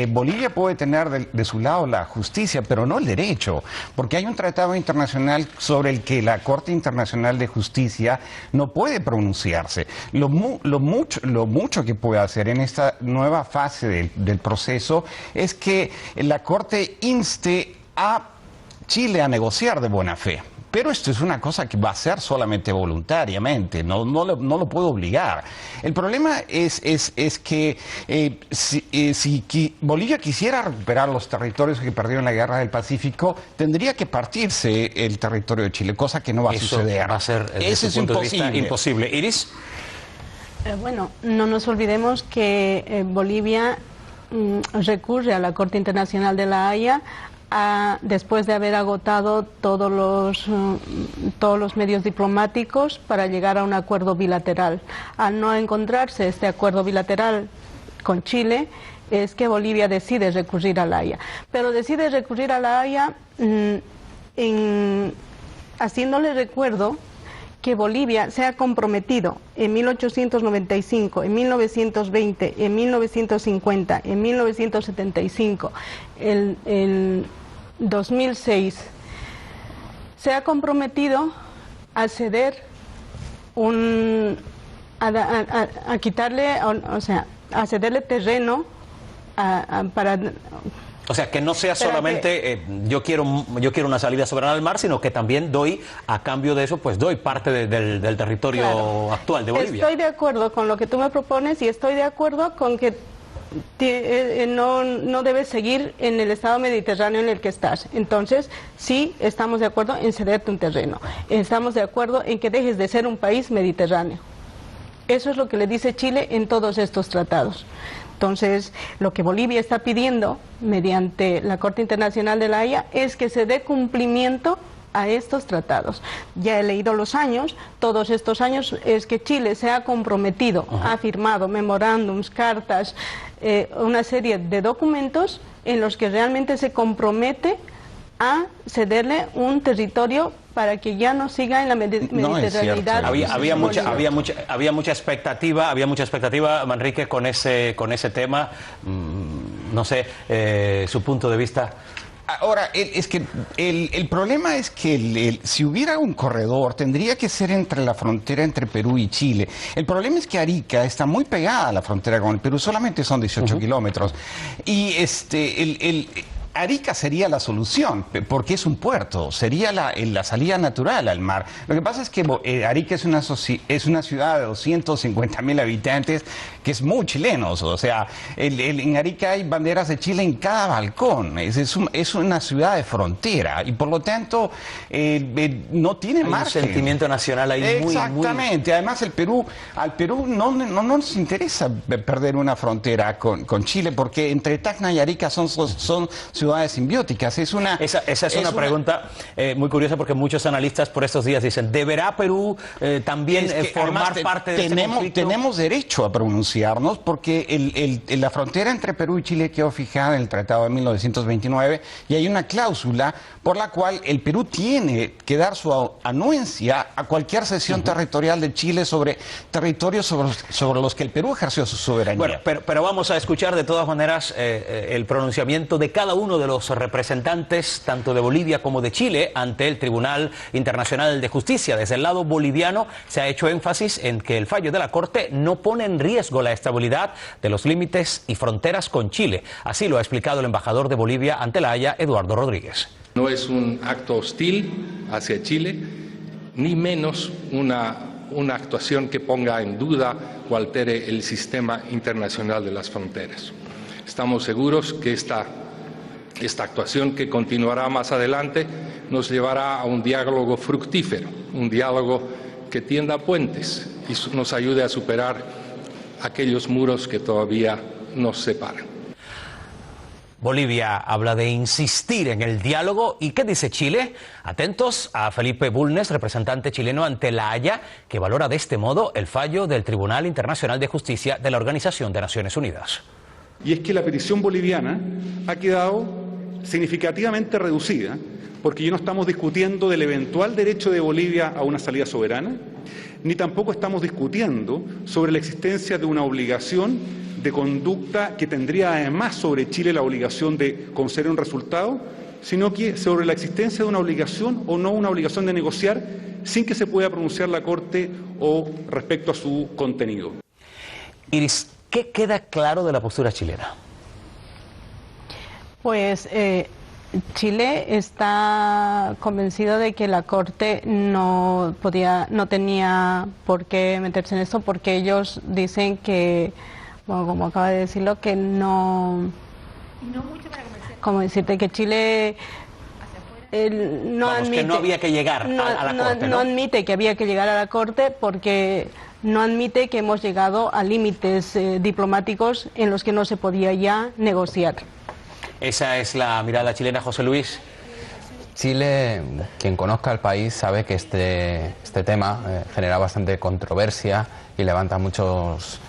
Bolivia puede tener de su lado la justicia, pero no el derecho, porque hay un tratado internacional sobre el que la Corte Internacional de Justicia no puede pronunciarse. Lo mucho que puede hacer en esta nueva fase del proceso es que la Corte inste a Chile a negociar de buena fe. Pero esto es una cosa que va a ser solamente voluntariamente, no lo puedo obligar. El problema es que si Bolivia quisiera recuperar los territorios que perdió en la Guerra del Pacífico, tendría que partirse el territorio de Chile, cosa que no va a suceder. Va a ser, desde Eso su punto de vista, imposible. Iris. Bueno, no nos olvidemos que Bolivia recurre a la Corte Internacional de la Haya después de haber agotado todos los medios diplomáticos para llegar a un acuerdo bilateral. Al no encontrarse este acuerdo bilateral con Chile, es que Bolivia decide recurrir a la Haya. Pero decide recurrir a la Haya haciéndole recuerdo que Bolivia se ha comprometido en 1895, en 1920, en 1950, en 1975, en 2006, se ha comprometido a ceder a quitarle, o sea, a cederle terreno para... O sea, que no sea solamente yo quiero una salida soberana al mar, sino que también doy, a cambio de eso, pues doy parte del territorio actual de Bolivia. Estoy de acuerdo con lo que tú me propones y estoy de acuerdo con que no debes seguir en el estado mediterráneo en el que estás. Entonces, sí, estamos de acuerdo en cederte un terreno. Estamos de acuerdo en que dejes de ser un país mediterráneo. Eso es lo que le dice Chile en todos estos tratados. Entonces, lo que Bolivia está pidiendo mediante la Corte Internacional de la Haya es que se dé cumplimiento a estos tratados. Ya he leído los años, todos estos años es que Chile se ha comprometido, ha firmado memorándums, cartas, una serie de documentos en los que realmente se compromete a cederle un territorio para que ya no siga en la mediterraneidad. Había mucha expectativa, Manrique, con ese tema. No sé, su punto de vista. Ahora, es que el problema es que si hubiera un corredor, tendría que ser entre la frontera entre Perú y Chile. El problema es que Arica está muy pegada a la frontera con el Perú, solamente son 18 kilómetros. Y Arica sería la solución, porque es un puerto, sería la salida natural al mar. Lo que pasa es que Arica es una ciudad de 250.000 habitantes, que es muy chilenos. O sea, en Arica hay banderas de Chile en cada balcón. Es una ciudad de frontera y por lo tanto no tiene margen. Un sentimiento nacional ahí Exactamente. Además, al Perú no nos interesa perder una frontera con Chile, porque entre Tacna y Arica son ciudades simbióticas. Esa es una pregunta muy curiosa, porque muchos analistas por estos días dicen, ¿deberá Perú también formar parte de este conflicto? Tenemos derecho a pronunciarnos, porque la frontera entre Perú y Chile quedó fijada en el Tratado de 1929 y hay una cláusula por la cual el Perú tiene que dar su anuencia a cualquier cesión territorial de Chile sobre territorios sobre los que el Perú ejerció su soberanía. Bueno, pero vamos a escuchar de todas maneras el pronunciamiento de cada uno de los representantes, tanto de Bolivia como de Chile, ante el Tribunal Internacional de Justicia. Desde el lado boliviano se ha hecho énfasis en que el fallo de la Corte no pone en riesgo la estabilidad de los límites y fronteras con Chile. Así lo ha explicado el embajador de Bolivia ante la Haya, Eduardo Rodríguez. No es un acto hostil hacia Chile, ni menos una actuación que ponga en duda o altere el sistema internacional de las fronteras. Estamos seguros que esta actuación, que continuará más adelante, nos llevará a un diálogo fructífero, un diálogo que tienda puentes y nos ayude a superar aquellos muros que todavía nos separan. Bolivia habla de insistir en el diálogo. ¿Y qué dice Chile? Atentos a Felipe Bulnes, representante chileno ante La Haya, que valora de este modo el fallo del Tribunal Internacional de Justicia de la Organización de Naciones Unidas. Y es que la petición boliviana ha quedado significativamente reducida, porque ya no estamos discutiendo del eventual derecho de Bolivia a una salida soberana, ni tampoco estamos discutiendo sobre la existencia de una obligación de conducta que tendría además sobre Chile la obligación de conceder un resultado, sino que sobre la existencia de una obligación o no una obligación de negociar sin que se pueda pronunciar la Corte o respecto a su contenido. Iris, ¿qué queda claro de la postura chilena? Pues Chile está convencido de que la Corte no tenía por qué meterse en esto, porque ellos dicen que, bueno, como acaba de decirlo, que no como decirte que Chile no admite que no había que llegar a la Corte, no admite que había que llegar a la Corte, porque no admite que hemos llegado a límites diplomáticos en los que no se podía ya negociar. Esa es la mirada chilena, José Luis. Chile, quien conozca el país sabe que este tema genera bastante controversia y levanta muchos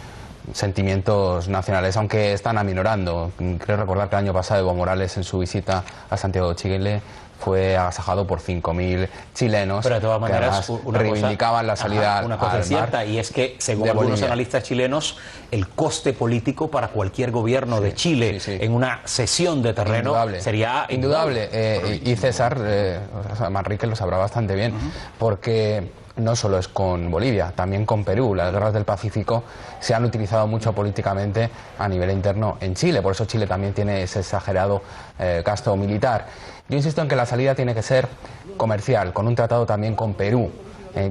sentimientos nacionales, aunque están aminorando. Creo recordar que el año pasado Evo Morales, en su visita a Santiago de Chile, fue agasajado por 5.000 chilenos. Pero de todas maneras, que reivindicaban la salida una cosa es cierta, y es que, según algunos analistas chilenos, el coste político para cualquier gobierno de Chile en una cesión de terreno sería indudable. Y César Manrique lo sabrá bastante bien, porque no solo es con Bolivia, también con Perú. Las guerras del Pacífico se han utilizado mucho políticamente a nivel interno en Chile, por eso Chile también tiene ese exagerado gasto militar. Yo insisto en que la salida tiene que ser comercial, con un tratado también con Perú.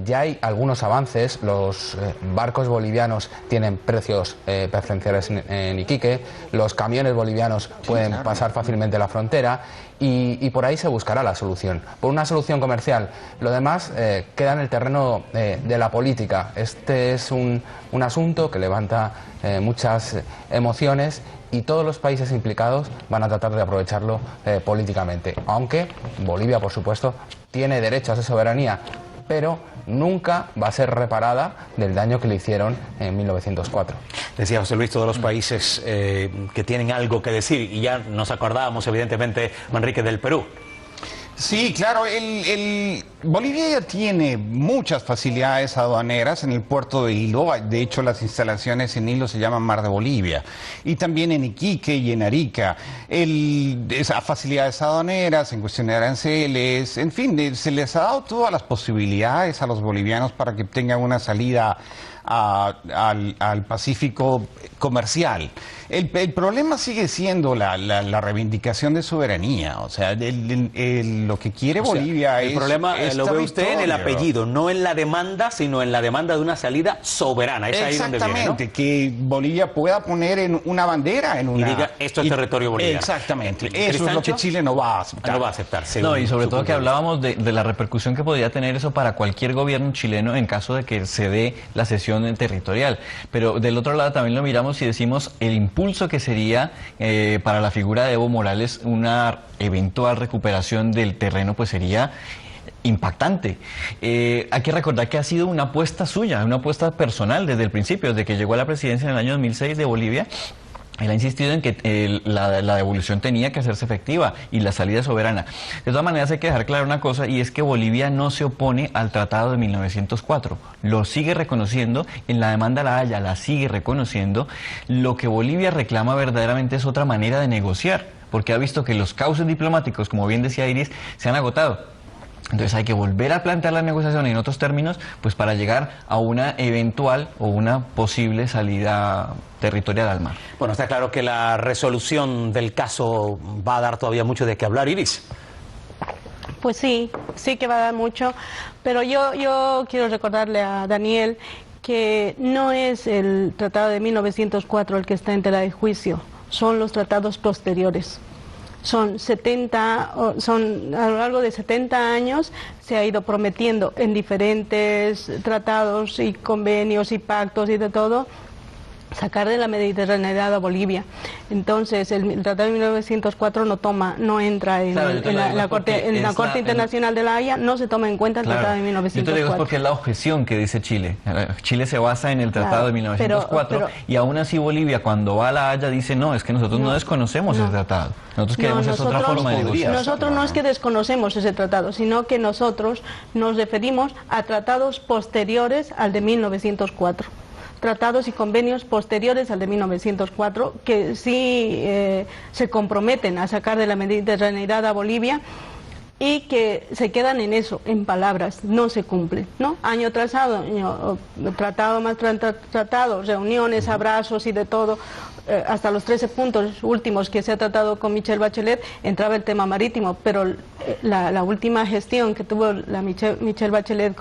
Ya hay algunos avances, los barcos bolivianos tienen precios preferenciales en Iquique, los camiones bolivianos pueden pasar fácilmente la frontera y por ahí se buscará la solución. Por una solución comercial, lo demás queda en el terreno de la política. Este es un asunto que levanta muchas emociones y todos los países implicados van a tratar de aprovecharlo políticamente, aunque Bolivia, por supuesto, tiene derecho a esa soberanía, pero nunca va a ser reparada del daño que le hicieron en 1904. Decía José Luis, todos los países que tienen algo que decir, y ya nos acordábamos evidentemente, Manrique, del Perú. Sí, claro, Bolivia ya tiene muchas facilidades aduaneras en el puerto de Hilo. De hecho, las instalaciones en Hilo se llaman Mar de Bolivia, y también en Iquique y en Arica. Esas facilidades aduaneras en cuestión de aranceles, en fin, se les ha dado todas las posibilidades a los bolivianos para que tengan una salida al Pacífico comercial. El problema sigue siendo la reivindicación de soberanía. O sea, lo que quiere Bolivia es... El problema lo ve usted en el apellido, no en la demanda, sino en la demanda de una salida soberana. Es ahí donde viene, ¿no? Que Bolivia pueda poner en una bandera, en una... Y diga, esto es territorio boliviano. Exactamente. Eso es lo que Chile no va a aceptar. No va a aceptar. No, y sobre todo que hablábamos de la repercusión que podría tener eso para cualquier gobierno chileno en caso de que se dé la cesión territorial. Pero del otro lado también lo miramos y decimos el impulso que sería para la figura de Evo Morales una eventual recuperación del terreno, pues sería impactante. Hay que recordar que ha sido una apuesta suya, una apuesta personal desde el principio, desde que llegó a la presidencia en el año 2006 de Bolivia. Él ha insistido en que la devolución tenía que hacerse efectiva y la salida soberana. De todas maneras, hay que dejar clara una cosa, y es que Bolivia no se opone al Tratado de 1904. Lo sigue reconociendo, en la demanda La Haya la sigue reconociendo. Lo que Bolivia reclama verdaderamente es otra manera de negociar, porque ha visto que los cauces diplomáticos, como bien decía Iris, se han agotado. Entonces hay que volver a plantear la negociación en otros términos, pues para llegar a una eventual o una posible salida territorial al mar. Bueno, está claro que la resolución del caso va a dar todavía mucho de qué hablar, Iris. Pues sí que va a dar mucho, pero yo quiero recordarle a Daniel que no es el tratado de 1904 el que está en tela de juicio, son los tratados posteriores. A lo largo de 70 años se ha ido prometiendo en diferentes tratados y convenios y pactos y de todo, sacar de la mediterraneidad a Bolivia. Entonces el Tratado de 1904 no entra en, claro, la Corte Internacional de la Haya, no se toma en cuenta el Tratado de 1904. Yo te digo es porque es la objeción que dice Chile. Chile se basa en el Tratado de 1904 y aún así Bolivia cuando va a la Haya dice no, es que nosotros no desconocemos el tratado. Nosotros queremos otra forma de negociar. Nosotros no es que desconocemos ese tratado, sino que nosotros nos referimos a tratados posteriores al de 1904. Tratados y convenios posteriores al de 1904 que sí se comprometen a sacar de la mediterraneidad a Bolivia y que se quedan en eso, en palabras, no se cumplen, ¿no? Año tras año, tratado más tratado, reuniones, abrazos y de todo, hasta los 13 puntos últimos que se ha tratado con Michelle Bachelet, entraba el tema marítimo, pero la última gestión que tuvo la Michelle Bachelet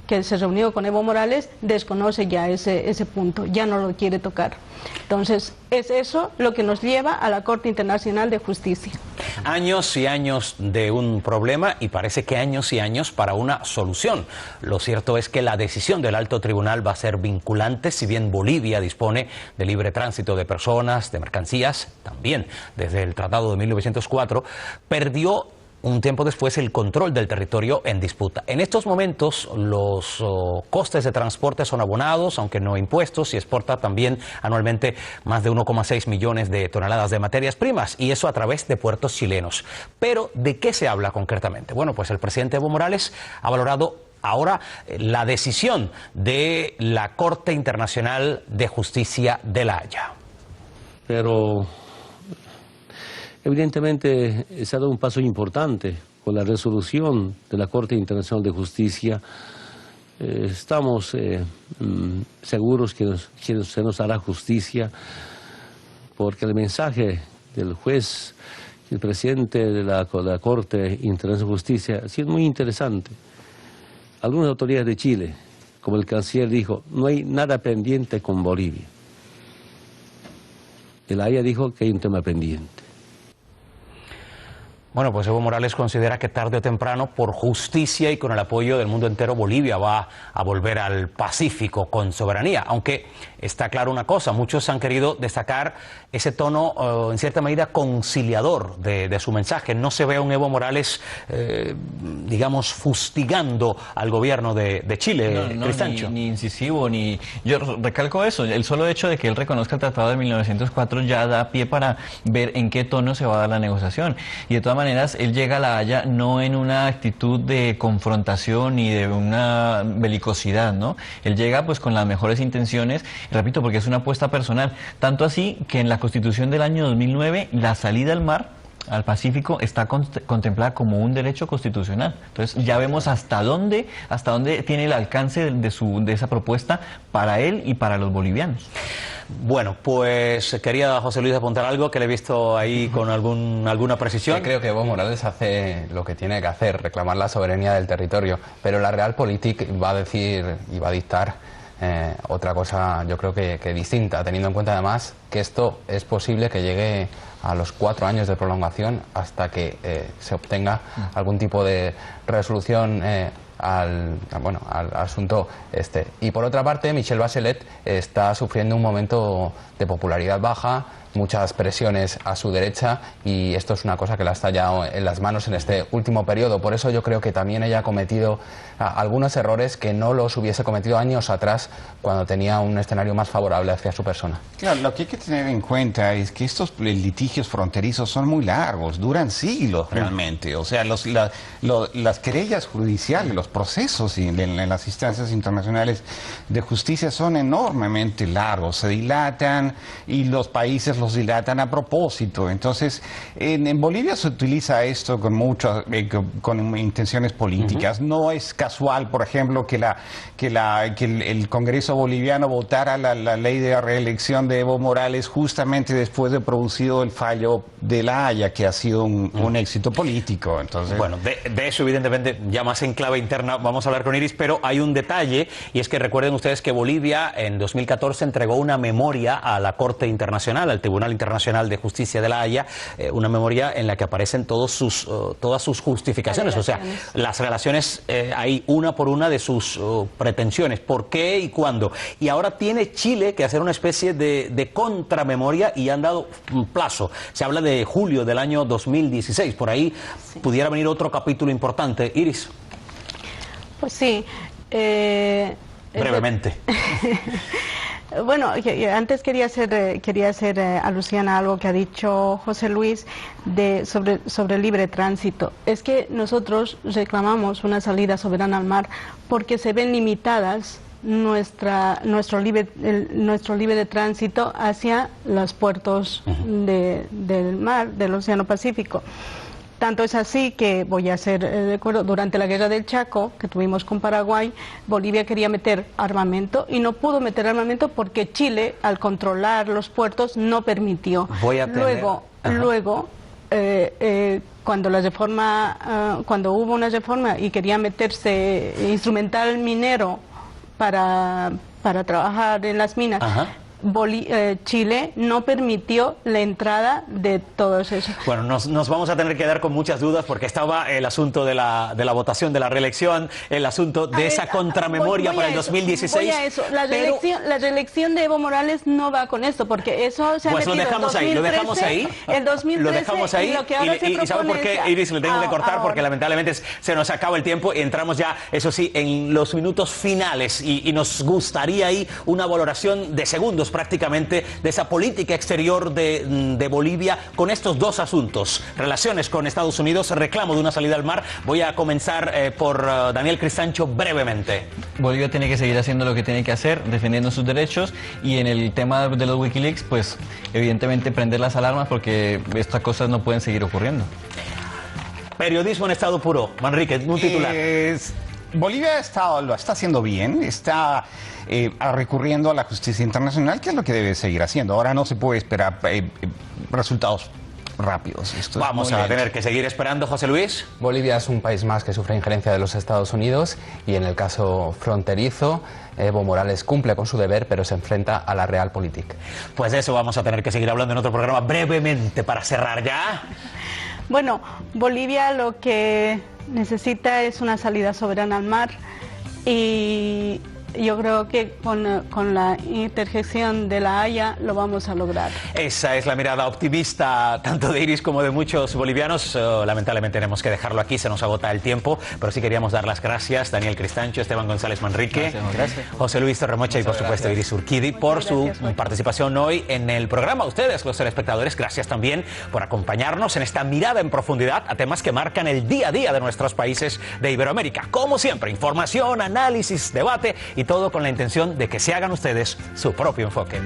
que se reunió con Evo Morales, desconoce ya ese punto, ya no lo quiere tocar. Entonces, es eso lo que nos lleva a la Corte Internacional de Justicia. Años y años de un problema y parece que años y años para una solución. Lo cierto es que la decisión del alto tribunal va a ser vinculante, si bien Bolivia dispone de libre tránsito de personas, de mercancías, también desde el Tratado de 1904, perdió un tiempo después el control del territorio en disputa. En estos momentos los costes de transporte son abonados, aunque no impuestos, y exporta también anualmente más de 1,6 millones de toneladas de materias primas, y eso a través de puertos chilenos. Pero, ¿de qué se habla concretamente? Bueno, pues el presidente Evo Morales ha valorado ahora la decisión de la Corte Internacional de Justicia de La Haya. Pero evidentemente se ha dado un paso importante con la resolución de la Corte Internacional de Justicia. Estamos seguros que se nos hará justicia, porque el mensaje del juez, el presidente de la Corte Internacional de Justicia, ha sido muy interesante. Algunas autoridades de Chile, como el canciller, dijo, no hay nada pendiente con Bolivia. El Haya dijo que hay un tema pendiente. Bueno, pues Evo Morales considera que tarde o temprano, por justicia y con el apoyo del mundo entero, Bolivia va a volver al Pacífico con soberanía. Aunque está claro una cosa, muchos han querido destacar ese tono, en cierta medida, conciliador de su mensaje. No se ve a un Evo Morales, digamos, fustigando al gobierno de Chile, Cristancho. Ni incisivo, ni... Yo recalco eso, el solo hecho de que él reconozca el Tratado de 1904 ya da pie para ver en qué tono se va a dar la negociación. Y de todas maneras, él llega a La Haya no en una actitud de confrontación ni de una belicosidad, ¿no? Él llega pues con las mejores intenciones, repito, porque es una apuesta personal. Tanto así que en la Constitución del año 2009, la salida al mar, al Pacífico, está contemplada como un derecho constitucional. Entonces ya vemos hasta dónde tiene el alcance de esa propuesta para él y para los bolivianos. Bueno, pues quería José Luis apuntar algo que le he visto ahí con alguna precisión. Yo creo que Evo Morales hace lo que tiene que hacer, reclamar la soberanía del territorio, pero la Realpolitik va a decir y va a dictar otra cosa, yo creo que distinta, teniendo en cuenta además que esto es posible que llegue a los 4 años de prolongación hasta que se obtenga algún tipo de resolución al asunto este. Y por otra parte, Michelle Bachelet está sufriendo un momento de popularidad baja, muchas presiones a su derecha, y esto es una cosa que la ha estallado en las manos en este último periodo. Por eso yo creo que también ella ha cometido algunos errores que no los hubiese cometido años atrás, cuando tenía un escenario más favorable hacia su persona. Claro, lo que hay que tener en cuenta es que estos litigios fronterizos son muy largos, duran siglos realmente. O sea, las querellas judiciales, los procesos en las instancias internacionales de justicia son enormemente largos, se dilatan y los países los dilatan a propósito. Entonces, en Bolivia se utiliza esto con intenciones políticas. No es casual, por ejemplo, que el Congreso boliviano votara la ley de reelección de Evo Morales justamente después de producido el fallo de La Haya, que ha sido un éxito político. Entonces, bueno, de eso evidentemente ya más en clave interna vamos a hablar con Iris, pero hay un detalle, y es que recuerden ustedes que Bolivia en 2014 entregó una memoria a la Corte Internacional, al Tribunal Tribunal Internacional de Justicia de La Haya, una memoria en la que aparecen todas sus justificaciones, o sea, las relaciones hay una por una de sus pretensiones, por qué y cuándo. Y ahora tiene Chile que hacer una especie de contramemoria y han dado un plazo. Se habla de julio del año 2016, por ahí pudiera venir otro capítulo importante. Iris. Pues sí. Brevemente. Bueno, antes quería hacer alusión a algo que ha dicho José Luis sobre libre tránsito. Es que nosotros reclamamos una salida soberana al mar porque se ven limitadas nuestro libre de tránsito hacia los puertos del mar, del Océano Pacífico. Tanto es así que, voy a ser de acuerdo, durante la guerra del Chaco, que tuvimos con Paraguay, Bolivia quería meter armamento y no pudo meter armamento porque Chile, al controlar los puertos, no permitió. Luego, cuando hubo una reforma y quería meterse instrumental minero para trabajar en las minas, Chile no permitió la entrada de todos esos. Bueno, nos vamos a tener que quedar con muchas dudas porque estaba el asunto de la votación de la reelección, el asunto de esa contramemoria para el 2016. Voy a eso. La reelección de Evo Morales no va con esto, porque eso se ha metido lo dejamos en 2013, ahí, lo dejamos ahí. El 2013, lo dejamos ahí. Y lo que ahora se propone, ¿y sabe por qué, Iris? Le tengo que cortar porque lamentablemente se nos acaba el tiempo y entramos ya, eso sí, en los minutos finales y nos gustaría ahí una valoración de segundos prácticamente de esa política exterior de Bolivia con estos dos asuntos: relaciones con Estados Unidos, reclamo de una salida al mar. Voy a comenzar por Daniel Cristancho brevemente. Bolivia tiene que seguir haciendo lo que tiene que hacer, defendiendo sus derechos, y en el tema de los Wikileaks, pues evidentemente prender las alarmas porque estas cosas no pueden seguir ocurriendo. Periodismo en estado puro. Manrique, un titular. Bolivia lo está haciendo bien, está recurriendo a la justicia internacional, que es lo que debe seguir haciendo. Ahora no se puede esperar resultados rápidos. Vamos a tener que seguir esperando, José Luis. Bolivia es un país más que sufre injerencia de los Estados Unidos y en el caso fronterizo, Evo Morales cumple con su deber, pero se enfrenta a la realpolitik. Pues de eso vamos a tener que seguir hablando en otro programa brevemente para cerrar ya. Bueno, Bolivia lo que necesita es una salida soberana al mar y yo creo que con la interjección de La Haya lo vamos a lograr. Esa es la mirada optimista tanto de Iris como de muchos bolivianos. Lamentablemente tenemos que dejarlo aquí, se nos agota el tiempo, pero sí queríamos dar las gracias Daniel Cristancho, Esteban González Manrique, José Luis Torremocha y por supuesto Iris Urquidi por su participación hoy en el programa. A ustedes, los telespectadores, gracias también por acompañarnos en esta mirada en profundidad a temas que marcan el día a día de nuestros países de Iberoamérica. Como siempre, información, análisis, debate y todo con la intención de que se hagan ustedes su propio enfoque.